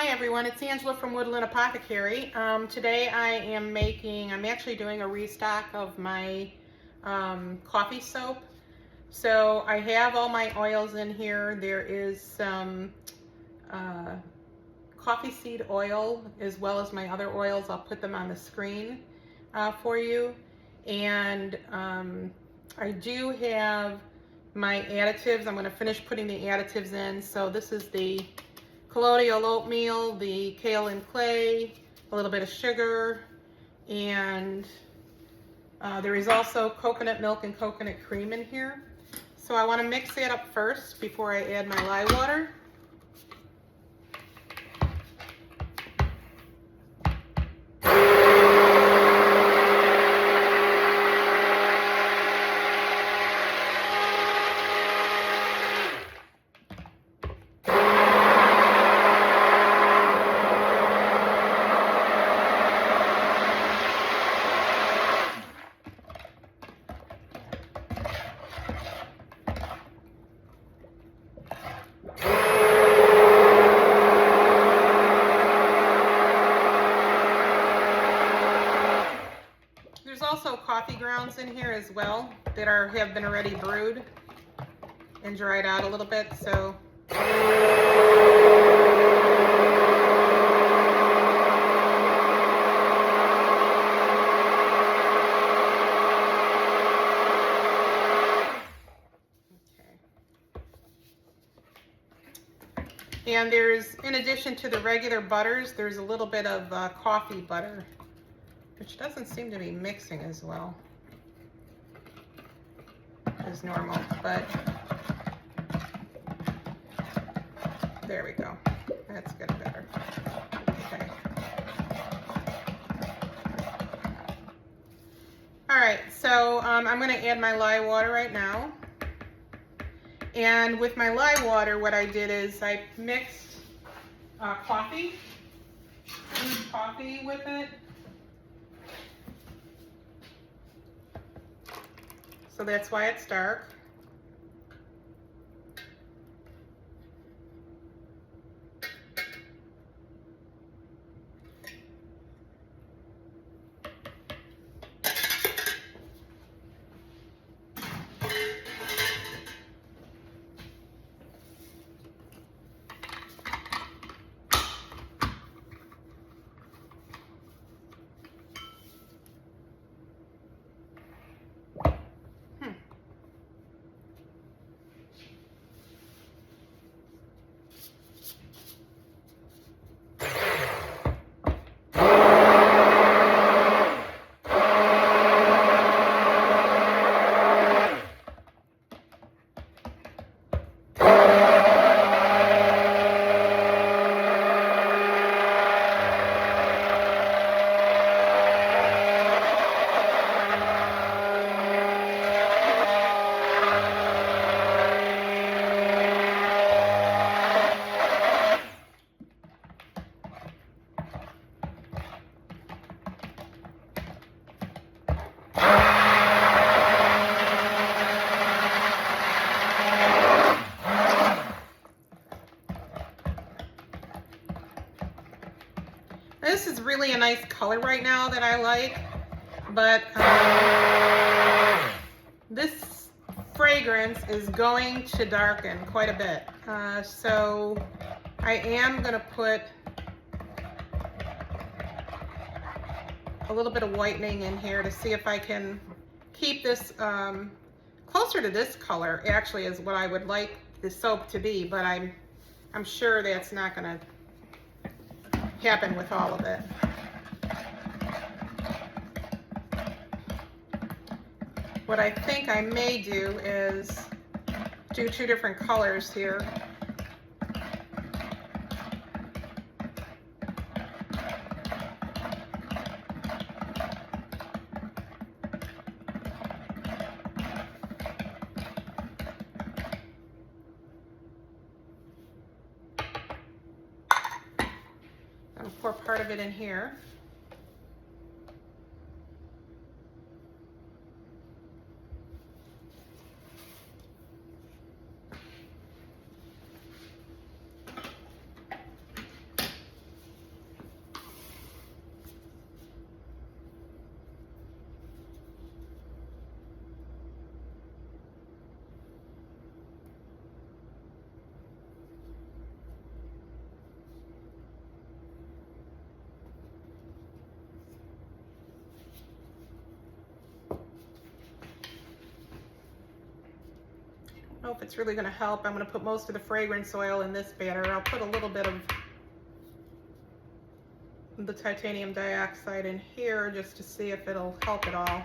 Hi everyone, it's Angela from Woodland Apothecary. Today I'm actually doing a restock of my coffee soap. So I have all my oils in here. There is some coffee seed oil as well as my other oils. I'll put them on the screen for you. And I do have my additives. I'm going to finish putting the additives in. So this is the colloidal oatmeal, the kale and clay, a little bit of sugar, and there is also coconut milk and coconut cream in here. So I want to mix that up first before I add my lye water. There's also coffee grounds in here as well that have been already brewed and dried out a little bit. So and there's, in addition to the regular butters, there's a little bit of coffee butter, which doesn't seem to be mixing as well as normal, but there we go. That's getting better. Okay. All right, so I'm going to add my lye water right now. And with my lye water, what I did is I mixed coffee with it. So that's why it's dark. This is really a nice color right now that I like, but this fragrance is going to darken quite a bit. So I am going to put a little bit of whitening in here to see if I can keep this closer to this color. Actually, is what I would like the soap to be, but I'm sure that's not going to happen with all of it. What I think I may do is do two different colors here. I'll pour part of it in here. know if it's really going to help. I'm going to put most of the fragrance oil in this batter. I'll put a little bit of the titanium dioxide in here just to see if it'll help at all.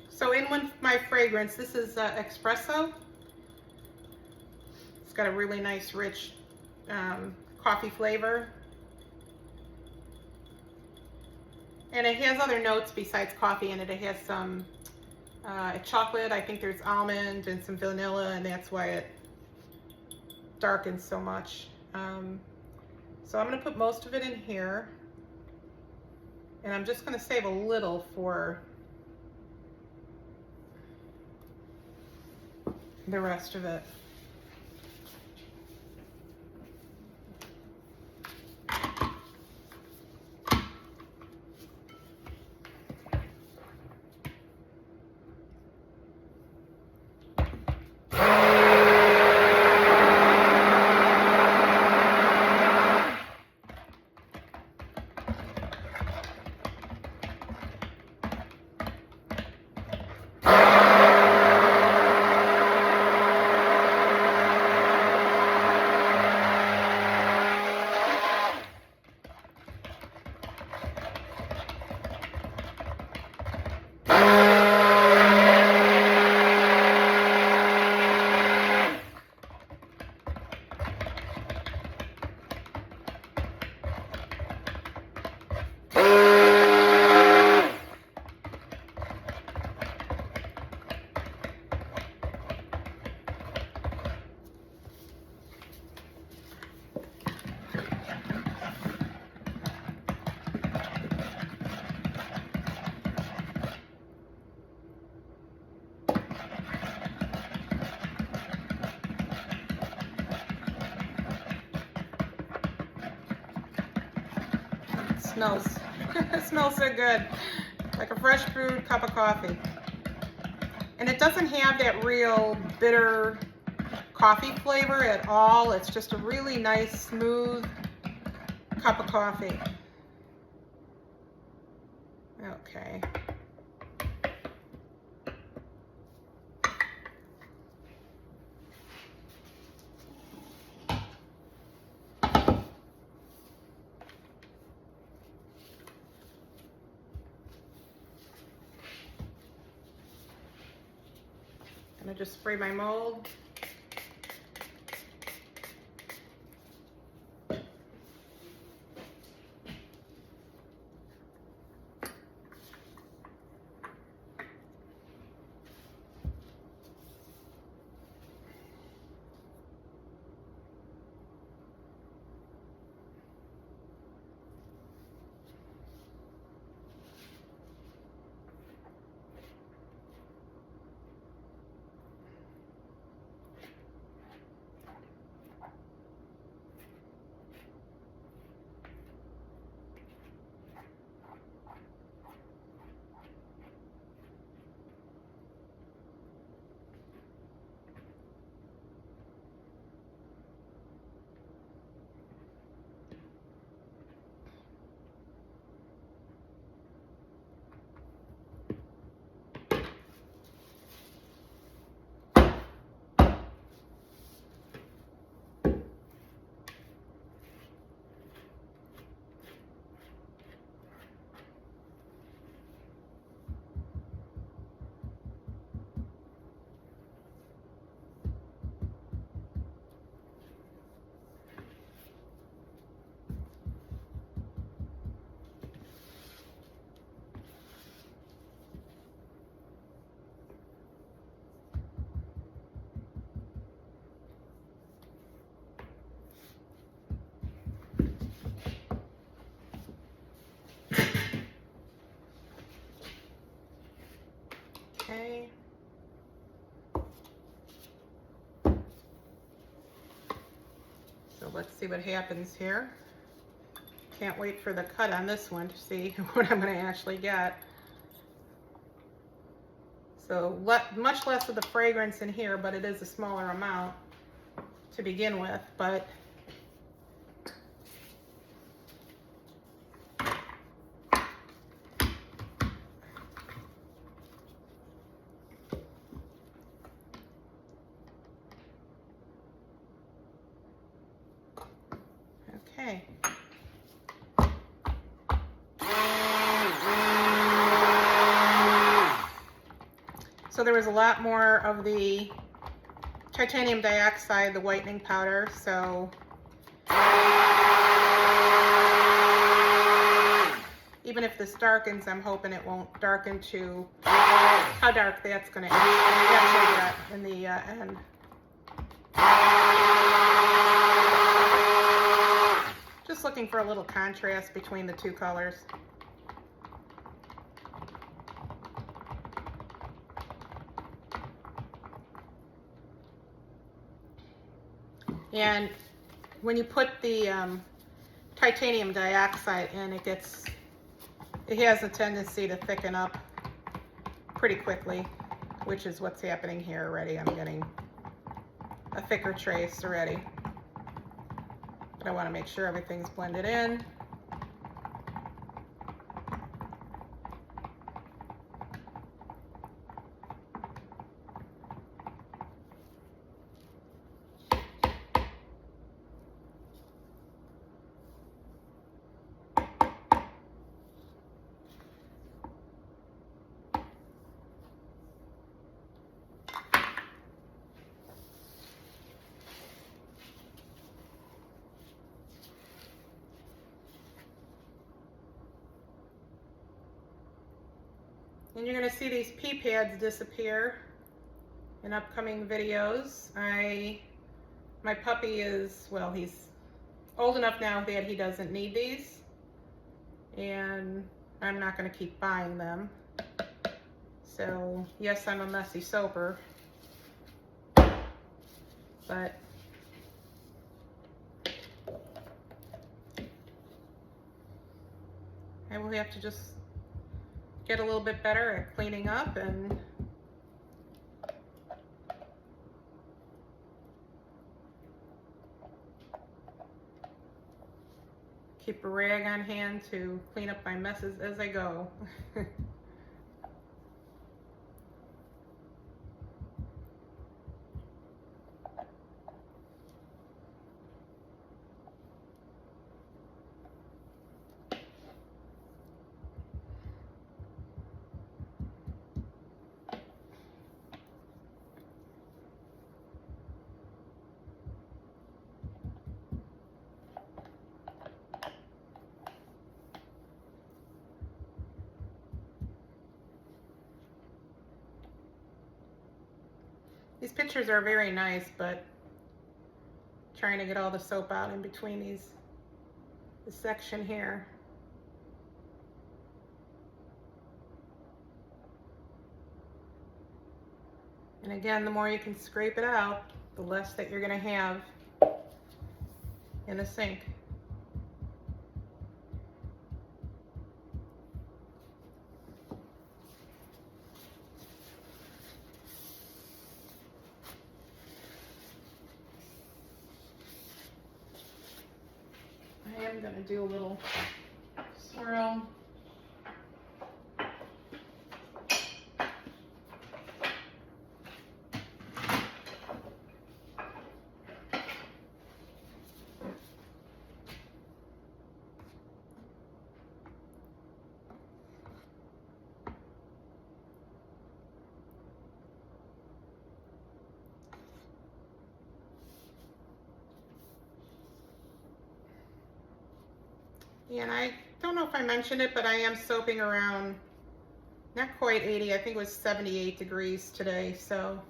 So in with my fragrance, this is espresso. It's got a really nice, rich coffee flavor. And it has other notes besides coffee in it. It has some chocolate, I think there's almond and some vanilla, and that's why it darkens so much. So I'm gonna put most of it in here. And I'm just gonna save a little for the rest of it. It smells so good, like a fresh brewed cup of coffee. And it doesn't have that real bitter coffee flavor at all. It's just a really nice, smooth cup of coffee. Okay. I'm gonna just spray my mold. see what happens here. Can't wait for the cut on this one to see what I'm going to actually get. So much less of the fragrance in here, but it is a smaller amount to begin with. But okay. So there was a lot more of the titanium dioxide, the whitening powder, so even if this darkens, I'm hoping it won't darken to how dark that's going to actually get in the end. Just looking for a little contrast between the two colors. And when you put the titanium dioxide in, it has a tendency to thicken up pretty quickly, which is what's happening here already. I'm getting a thicker trace already. But I want to make sure everything's blended in. And you're going to see these pea pads disappear in upcoming videos. My puppy is, well, he's old enough now that he doesn't need these, and I'm not going to keep buying them. So yes, I'm a messy soaper, but I will have to just get a little bit better at cleaning up and keep a rag on hand to clean up my messes as I go. These pictures are very nice, but trying to get all the soap out in between this section here. And again, the more you can scrape it out, the less that you're going to have in the sink. I'm going to do a little swirl. And I don't know if I mentioned it, but I am soaping around, not quite 80, I think it was 78 degrees today, so.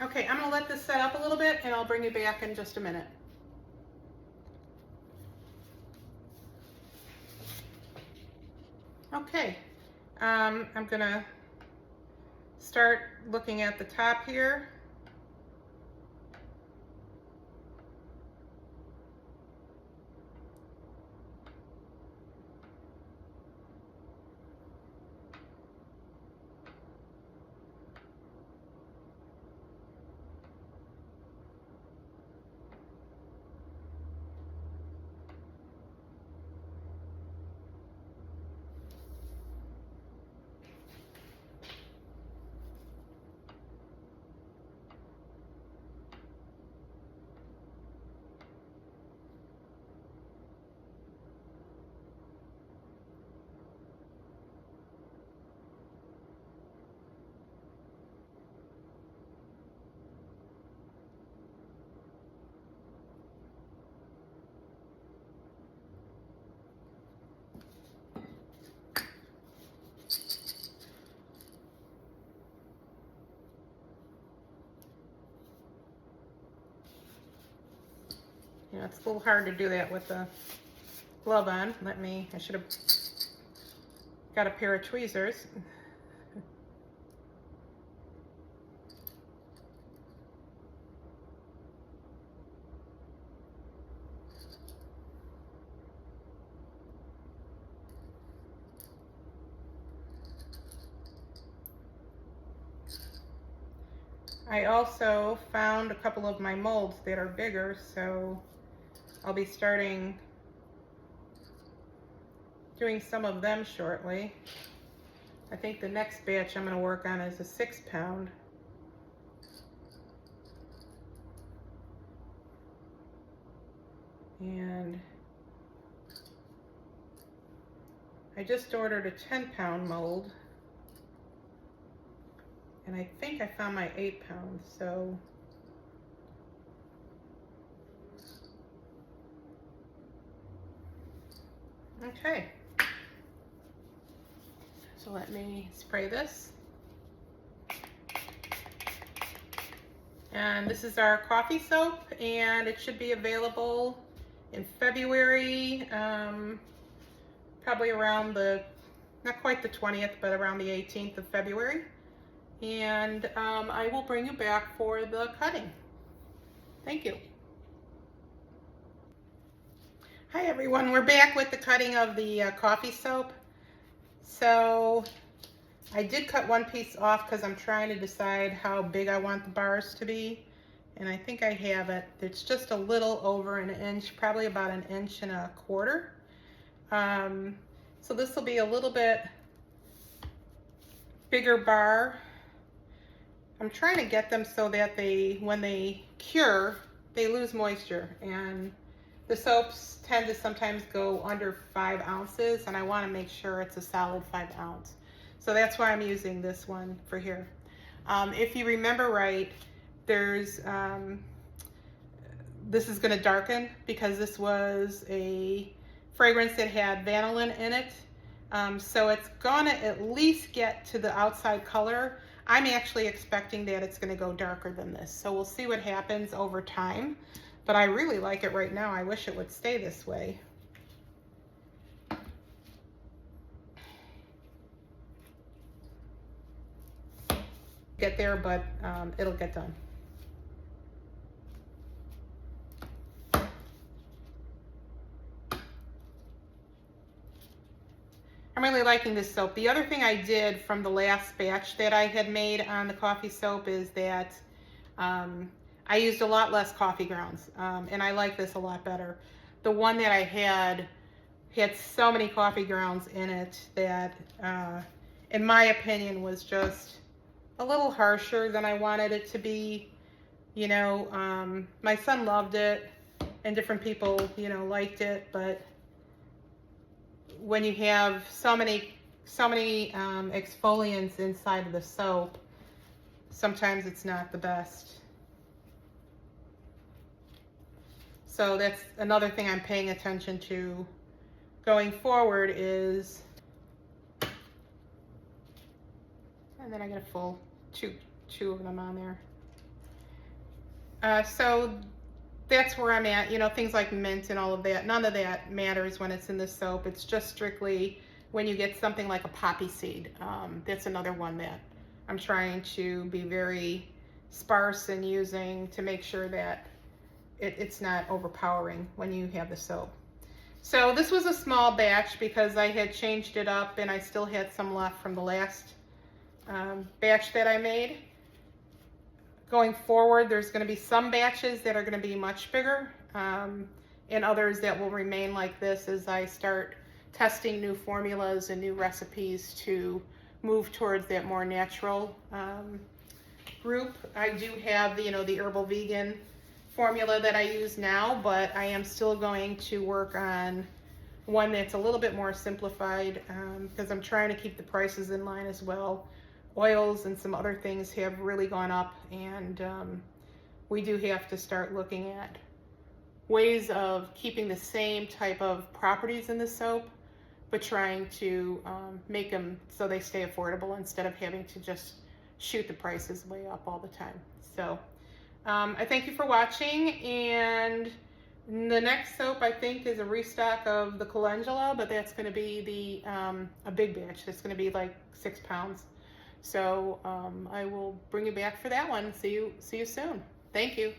Okay, I'm gonna let this set up a little bit and I'll bring you back in just a minute. Okay, I'm gonna start looking at the top here. You know, it's a little hard to do that with the glove on. I should have got a pair of tweezers. I also found a couple of my molds that are bigger, so I'll be starting doing some of them shortly. I think the next batch I'm going to work on is a 6-pound. And I just ordered a 10-pound mold. And I think I found my 8-pound, so okay. So let me spray this. And this is our coffee soap, and it should be available in February, probably around not quite the 20th, but around the 18th of February. And I will bring you back for the cutting. Thank you. Hi everyone, we're back with the cutting of the coffee soap. So I did cut one piece off because I'm trying to decide how big I want the bars to be. And I think I have it. It's just a little over an inch, probably about 1.25 inches. So this will be a little bit bigger bar. I'm trying to get them so that when they cure, they lose moisture. And the soaps tend to sometimes go under 5 ounces, and I want to make sure it's a solid 5 ounce. So that's why I'm using this one for here. If you remember right, this is going to darken because this was a fragrance that had vanillin in it. So it's going to at least get to the outside color. I'm actually expecting that it's going to go darker than this. So we'll see what happens over time. But I really like it right now. I wish it would stay this way. Get there, but it'll get done. I'm really liking this soap. The other thing I did from the last batch that I had made on the coffee soap is that I used a lot less coffee grounds, and I like this a lot better. The one that I had so many coffee grounds in it that, in my opinion, was just a little harsher than I wanted it to be. You know, my son loved it, and different people, you know, liked it, but when you have so many exfoliants inside of the soap, sometimes it's not the best. So that's another thing I'm paying attention to going forward is, and then I get a full two of them on there. So that's where I'm at. You know, things like mint and all of that, none of that matters when it's in the soap. It's just strictly when you get something like a poppy seed. That's another one that I'm trying to be very sparse in using to make sure that it's not overpowering when you have the soap. So this was a small batch because I had changed it up and I still had some left from the last batch that I made. Going forward, there's going to be some batches that are going to be much bigger and others that will remain like this as I start testing new formulas and new recipes to move towards that more natural group. I do have the herbal vegan formula that I use now, but I am still going to work on one that's a little bit more simplified because I'm trying to keep the prices in line as well. Oils and some other things have really gone up, and we do have to start looking at ways of keeping the same type of properties in the soap, but trying to make them so they stay affordable instead of having to just shoot the prices way up all the time. So I thank you for watching, and the next soap I think is a restock of the calendula, but that's going to be a big batch. That's going to be like 6 pounds. So I will bring you back for that one. See you soon. Thank you.